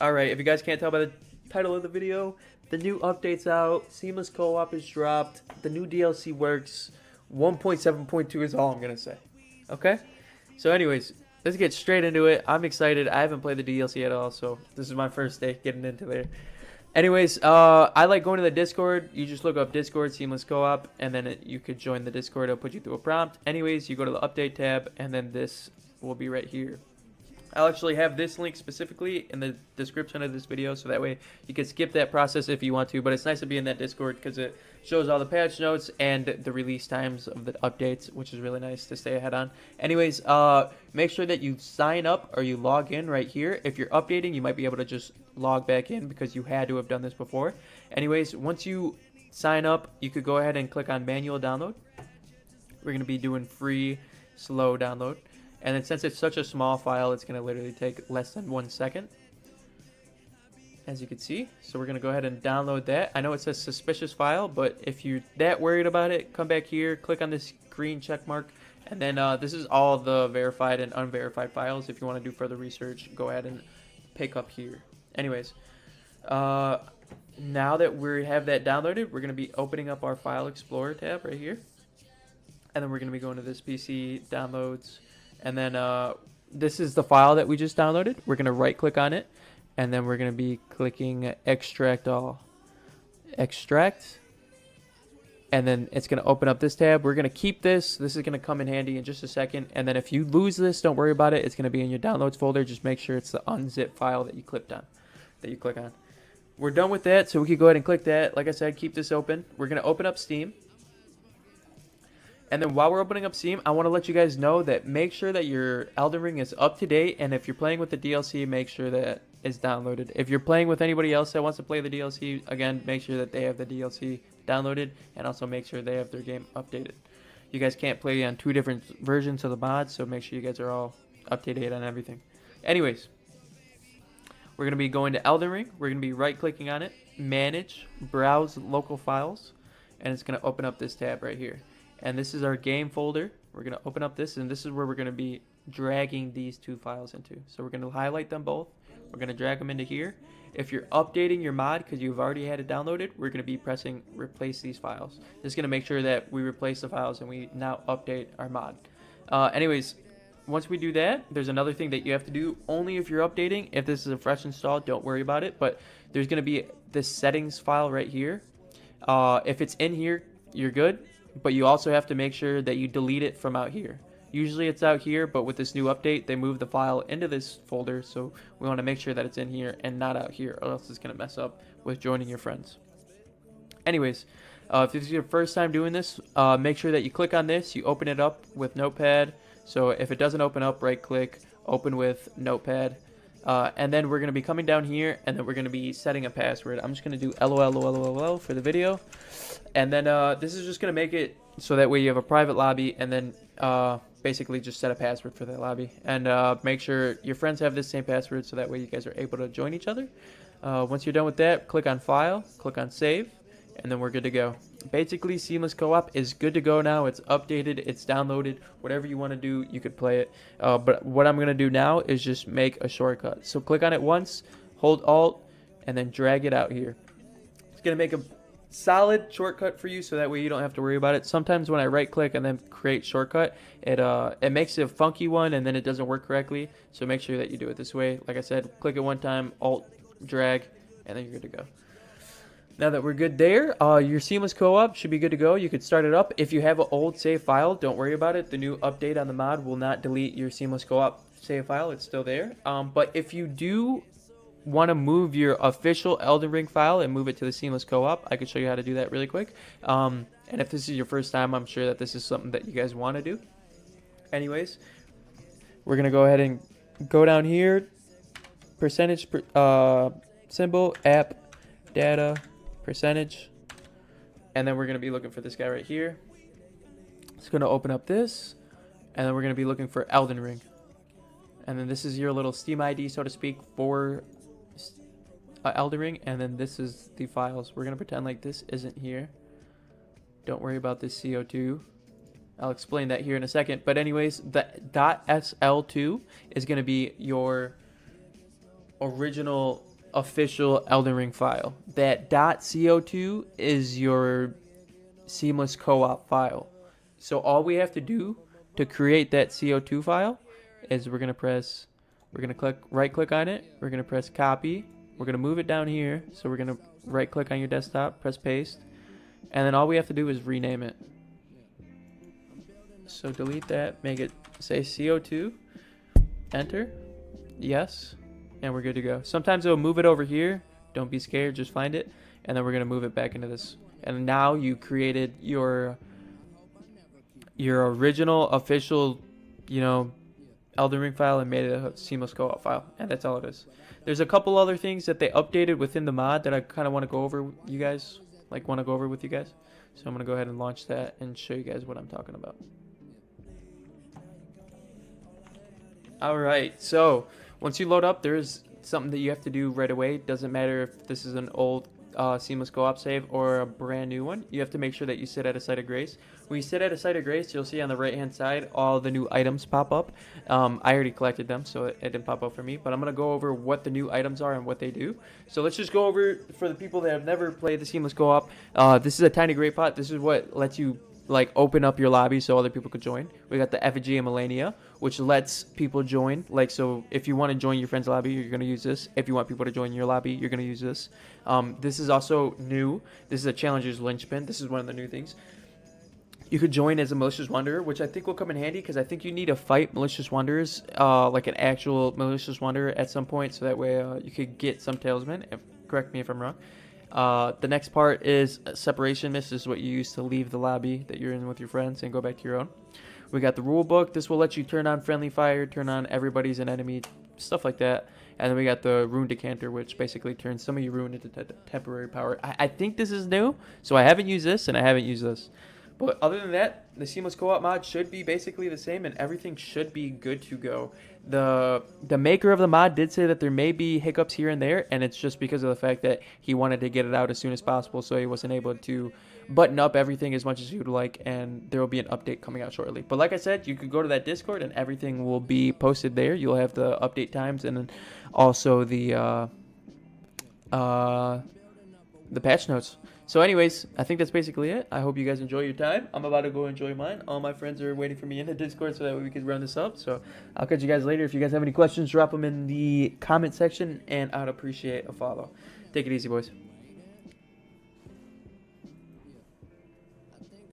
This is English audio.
Alright, if you guys can't tell by the title of the video, the new update's out, Seamless Co-op is dropped, the new DLC works, 1.7.2 is all I'm gonna say. Okay? So anyways, let's get straight into it. I'm excited. I haven't played the DLC at all, so this is my first day getting into there. Anyways, I like going to the Discord. You just look up Discord Seamless Co-op, and then you could join the Discord. It'll put you through a prompt. Anyways, you go to the update tab, and then this will be right here. I'll actually have this link specifically in the description of this video, so that way you can skip that process if you want to, but it's nice to be in that Discord because it shows all the patch notes and the release times of the updates, which is really nice to stay ahead on. Anyways, make sure that you sign up or you log in right here. If you're updating, you might be able to just log back in because you had to have done this before. Anyways, once you sign up, you could go ahead and click on manual download. We're going to be doing free slow download. And then since it's such a small file, it's going to literally take less than 1 second, as you can see. So we're going to go ahead and download that. I know it says suspicious file, but if you're that worried about it, come back here, click on this green check mark, and then this is all the verified and unverified files. If you want to do further research, go ahead and pick up here. Anyways, now that we have that downloaded, we're going to be opening up our File Explorer tab right here. And then we're going to be going to this PC downloads. And then this is the file that we just downloaded. We're going to right click on it. And then we're going to be clicking extract all. Extract. And then it's going to open up this tab. We're going to keep this. This is going to come in handy in just a second. And then if you lose this, don't worry about it. It's going to be in your downloads folder. Just make sure it's the unzip file that you clicked on. That you click on. We're done with that. So we can go ahead and click that. Like I said, keep this open. We're going to open up Steam. And then while we're opening up Steam, I want to let you guys know that make sure that your Elden Ring is up to date. And if you're playing with the DLC, make sure that it's downloaded. If you're playing with anybody else that wants to play the DLC, again, make sure that they have the DLC downloaded. And also make sure they have their game updated. You guys can't play on 2 different versions of the mod, so make sure you guys are all up to date on everything. Anyways, we're going to be going to Elden Ring. We're going to be right-clicking on it, Manage, Browse Local Files. And it's going to open up this tab right here. And this is our game folder. We're going to open up this, and this is where we're going to be dragging these 2 files into. So we're going to highlight them both. We're going to drag them into here. If you're updating your mod because you've already had it downloaded, we're going to be pressing replace these files. This is going to make sure that we replace the files and we now update our mod. Anyways, once we do that, there's another thing that you have to do only if you're updating. If this is a fresh install, don't worry about it. But there's going to be this settings file right here. If it's in here, you're good. But you also have to make sure that you delete it from out here. Usually it's out here, but with this new update, they moved the file into this folder, so we want to make sure that it's in here and not out here, or else it's going to mess up with joining your friends. Anyways, if this is your first time doing this, make sure that you click on this, you open it up with Notepad. So if it doesn't open up, right click, open with Notepad. And then we're going to be coming down here, and then we're going to be setting a password. I'm just going to do LOL for the video. And then this is just going to make it so that way you have a private lobby, and then basically just set a password for that lobby. And make sure your friends have this same password so that way you guys are able to join each other. Once you're done with that, click on File, click on Save, and then we're good to go. Basically, Seamless Co-op is good to go now. It's updated, it's downloaded. Whatever you want to do, you could play it. But what I'm going to do now is just make a shortcut. So click on it once, hold Alt, and then drag it out here. It's going to make a solid shortcut for you so that way you don't have to worry about it. Sometimes when I right click and then create shortcut, it makes it a funky one and then it doesn't work correctly. So make sure that you do it this way. Like I said, click it one time, Alt, drag, and then you're good to go. Now that we're good there, your Seamless Co-op should be good to go. You could start it up. If you have an old save file, don't worry about it. The new update on the mod will not delete your Seamless Co-op save file. It's still there. But if you do want to move your official Elden Ring file and move it to the Seamless Co-op, I could show you how to do that really quick. And if this is your first time, I'm sure that this is something that you guys want to do. Anyways, we're going to go ahead and go down here, percentage symbol, app, data, percentage, and then we're going to be looking for this guy right here. It's going to open up this, and then we're going to be looking for Elden Ring. And then this is your little Steam ID, so to speak, for Elden Ring, and then this is the files. We're going to pretend like this isn't here. Don't worry about this CO2. I'll explain that here in a second. But anyways, the .sl2 is going to be your original official Elden Ring file. That .co2 is your seamless co-op file. So all we have to do to create that CO2 file is we're gonna click right click on it. We're gonna press copy. We're gonna move it down here. So we're gonna right click on your desktop, press paste, and then all we have to do is rename it. So delete that, make it say CO2, enter, yes, and we're good to go. Sometimes it'll move it over here. Don't be scared, just find it, and then we're gonna move it back into this. And now you created your original official, Elden Ring file and made it a seamless co-op file, and that's all it is. There's a couple other things that they updated within the mod that I kind of want to go over with you guys. So I'm gonna go ahead and launch that and show you guys what I'm talking about. All right, so once you load up, there's something that you have to do right away. Doesn't matter if this is an old seamless co-op save or a brand new one. You have to make sure that you sit at a site of grace. When you sit at a site of grace, you'll see on the right hand side all the new items pop up. I already collected them, so it didn't pop up for me, but I'm gonna go over what the new items are and what they do. So let's just go over, for the people that have never played the seamless co-op, this is a tiny great pot. This is what lets you open up your lobby so other people could join. We got the Effigy of Melania, which lets people join. So if you want to join your friend's lobby, you're going to use this. If you want people to join your lobby, you're going to use this. This is also new. This is a Challenger's Linchpin. This is one of the new things. You could join as a Malicious Wanderer, which I think will come in handy because I think you need to fight Malicious Wanderers, like an actual Malicious Wanderer at some point, so that way you could get some Talisman. Correct me if I'm wrong. The next part is separation. This is what you use to leave the lobby that you're in with your friends and go back to your own. We got the rule book. This will let you turn on friendly fire, turn on everybody's an enemy, stuff like that. And then we got the rune decanter, which basically turns some of your rune into temporary power. I think this is new, so I haven't used this and I haven't used this. But other than that, the Seamless Co-op mod should be basically the same, and everything should be good to go. The maker of the mod did say that there may be hiccups here and there, and it's just because of the fact that he wanted to get it out as soon as possible, so he wasn't able to button up everything as much as he would like, and there will be an update coming out shortly. But like I said, you could go to that Discord, and everything will be posted there. You'll have the update times, and then also the patch notes. So anyways, I think that's basically it. I hope you guys enjoy your time. I'm about to go enjoy mine. All my friends are waiting for me in the Discord so that we can run this up. So I'll catch you guys later. If you guys have any questions, drop them in the comment section, and I'd appreciate a follow. Take it easy, boys.